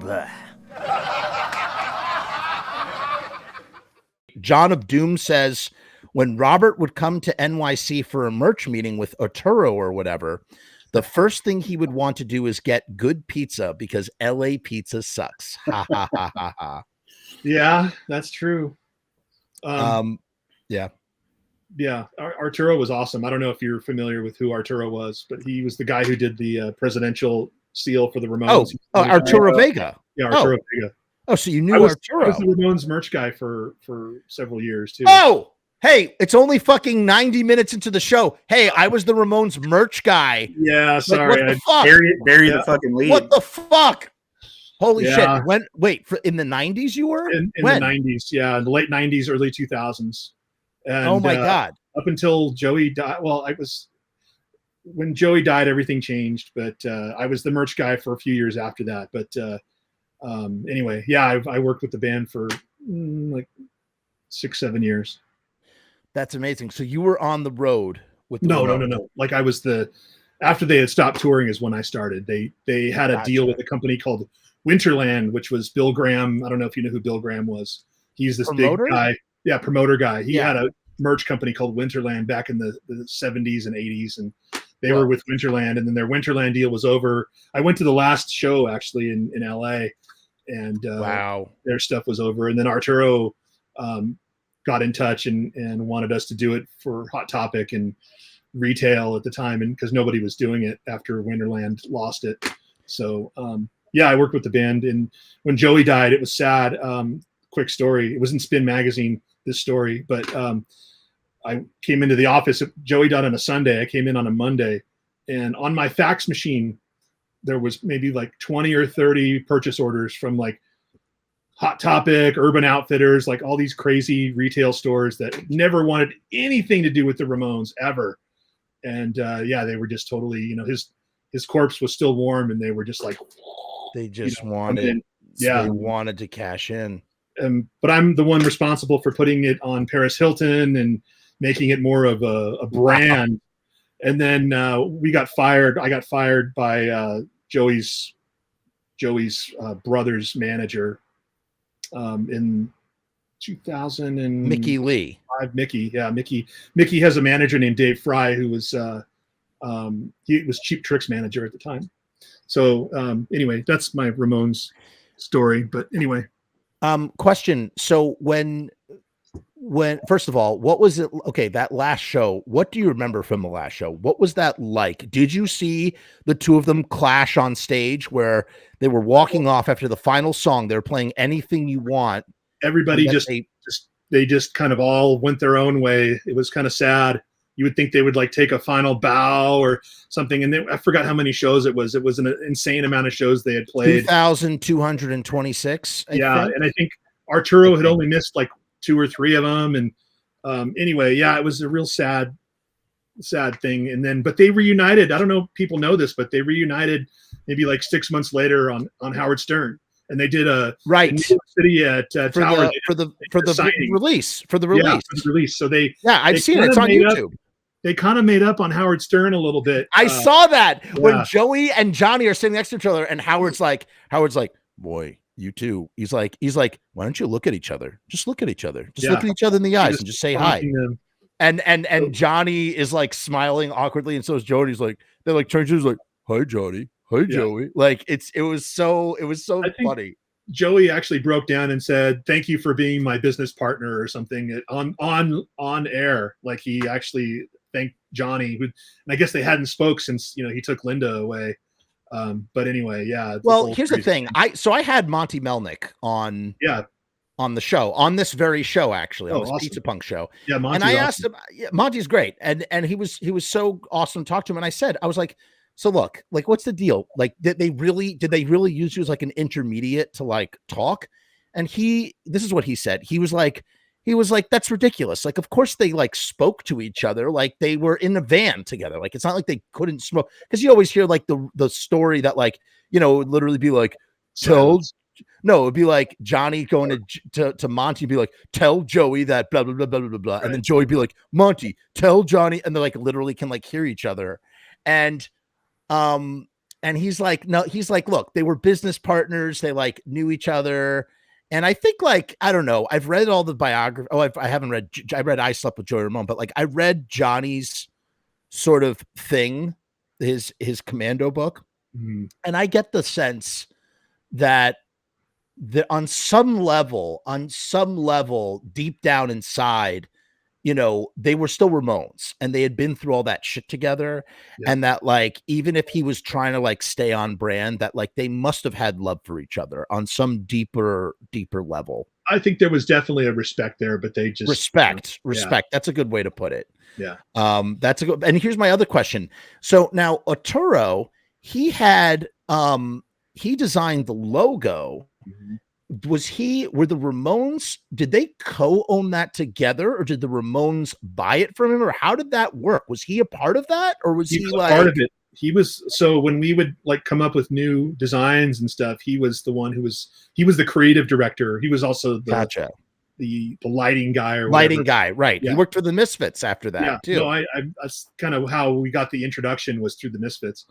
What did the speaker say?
Blah. John of Doom says, when Robert would come to NYC for a merch meeting with Arturo or whatever, the first thing he would want to do is get good pizza because LA pizza sucks. Ha ha ha ha ha. Yeah, that's true. Yeah. Yeah, Arturo was awesome. I don't know if you're familiar with who Arturo was, but he was the guy who did the presidential seal for the Ramones. Oh, Arturo Vega. Yeah, Arturo Vega. Oh, so you knew Arturo. I was the Ramones merch guy for several years too. Oh, hey, it's only fucking 90 minutes into the show. Hey, I was the Ramones merch guy. Yeah, sorry. Like, what the fuck? Bury the fucking lead. What the fuck? Holy shit. In the 90s you were? In the 90s, yeah. In the late 90s, early 2000s. And, oh my God. Up until Joey died. Well, when Joey died, everything changed, but I was the merch guy for a few years after that. But anyway, yeah, I worked with the band for like 6-7 years. That's amazing. So you were on the road with No. Like I was after they had stopped touring is when I started. They had a deal with a company called Winterland, which was Bill Graham. I don't know if you know who Bill Graham was. He's this promoter? Big guy. Yeah, promoter guy. He had a merch company called Winterland back in the 70s and 80s, and they were with Winterland, and then their Winterland deal was over. I went to the last show actually in LA, and their stuff was over. And then Arturo got in touch and wanted us to do it for Hot Topic and retail at the time, and because nobody was doing it after Winterland lost it. So I worked with the band, and when Joey died, it was sad. Quick story. It was in Spin Magazine, this story, but I came into the office. Joey died on a Sunday. I came in on a Monday, and on my fax machine, there was maybe like 20 or 30 purchase orders from like Hot Topic, Urban Outfitters, like all these crazy retail stores that never wanted anything to do with the Ramones ever. And they were just totally, his corpse was still warm, and they were just like, they just wanted, they wanted to cash in. But I'm the one responsible for putting it on Paris Hilton and making it more of a brand. And then we got fired. I got fired by Joey's brother's manager in 2000 and Mickey Lee. Mickey has a manager named Dave Fry who was he was Cheap Trick's manager at the time. So anyway, that's my Ramones story. But anyway. Question. So when first of all, what was it? Okay, that last show, what do you remember from the last show? What was that like? Did you see the two of them clash on stage where they were walking off after the final song? They were playing Anything You Want. Everybody they just kind of all went their own way. It was kind of sad. You would think they would like take a final bow or something. And I forgot how many shows it was. It was an insane amount of shows they had played. 2,226. And I think Arturo had only missed like 2 or 3 of them. And anyway, it was a real sad thing. And then, but they reunited. I don't know if people know this, but they reunited maybe like 6 months later on Howard Stern. And they did a in New York City at Tower for the release. So I've seen it. It's on YouTube. They kind of made up on Howard Stern a little bit. I saw that when Joey and Johnny are sitting next to each other, and Howard's like, boy, you two. He's like, why don't you look at each other? Just look at each other. Just look at each other in the eyes and just say hi. And Johnny is like smiling awkwardly, and so is Joey. He's like, they like turn to his like, hi Johnny. Hey Joey, like it was so funny. Joey actually broke down and said, "Thank you for being my business partner" or something on air. Like he actually thanked Johnny, and I guess they hadn't spoke since he took Linda away. But anyway, Well, here's the thing. I had Monty Melnick on the show, on this very show, actually, on this awesome. Pizza Punk show. Yeah, Monty's and I asked him. Monty's great, and he was so awesome to talk to him. And I was like, so look, like, what's the deal? Like, did they really use you as like an intermediate to like talk? And this is what he said. He was like, that's ridiculous. Like, of course they like spoke to each other. Like they were in a van together. Like, it's not like they couldn't smoke. Cause you always hear like the story that like, it would literally be like, it'd be like Johnny going to Monty and be like, tell Joey that blah, blah, blah, blah, blah, blah. Right. And then Joey be like, Monty, tell Johnny. And they like literally can like hear each other. And And he's like, no, he's like, look, they were business partners. They like knew each other. And I think like, I don't know. I've read all the biography. Oh, I haven't read, I read I Slept with Joey Ramone, but like I read Johnny's sort of thing, his commando book. Mm-hmm. And I get the sense that on some level, deep down inside, you know, they were still Ramones and they had been through all that shit together. Yeah. And that like, even if he was trying to like stay on brand, that like they must have had love for each other on some deeper level. I think there was definitely a respect there, but they just respect. Yeah. That's a good way to put it. Yeah. That's a good, and here's my other question. So now Arturo, he had, he designed the logo. Mm-hmm. Were the Ramones, did they co-own that together, or did the Ramones buy it from him, or how did that work? Was he a part of that, or was he like part of it? He was, so when we would like come up with new designs and stuff, he was the one he was the creative director. He was also the lighting guy or lighting guy, right? Yeah. He worked for the Misfits after that too. No, that's kind of how we got the introduction, was through the Misfits.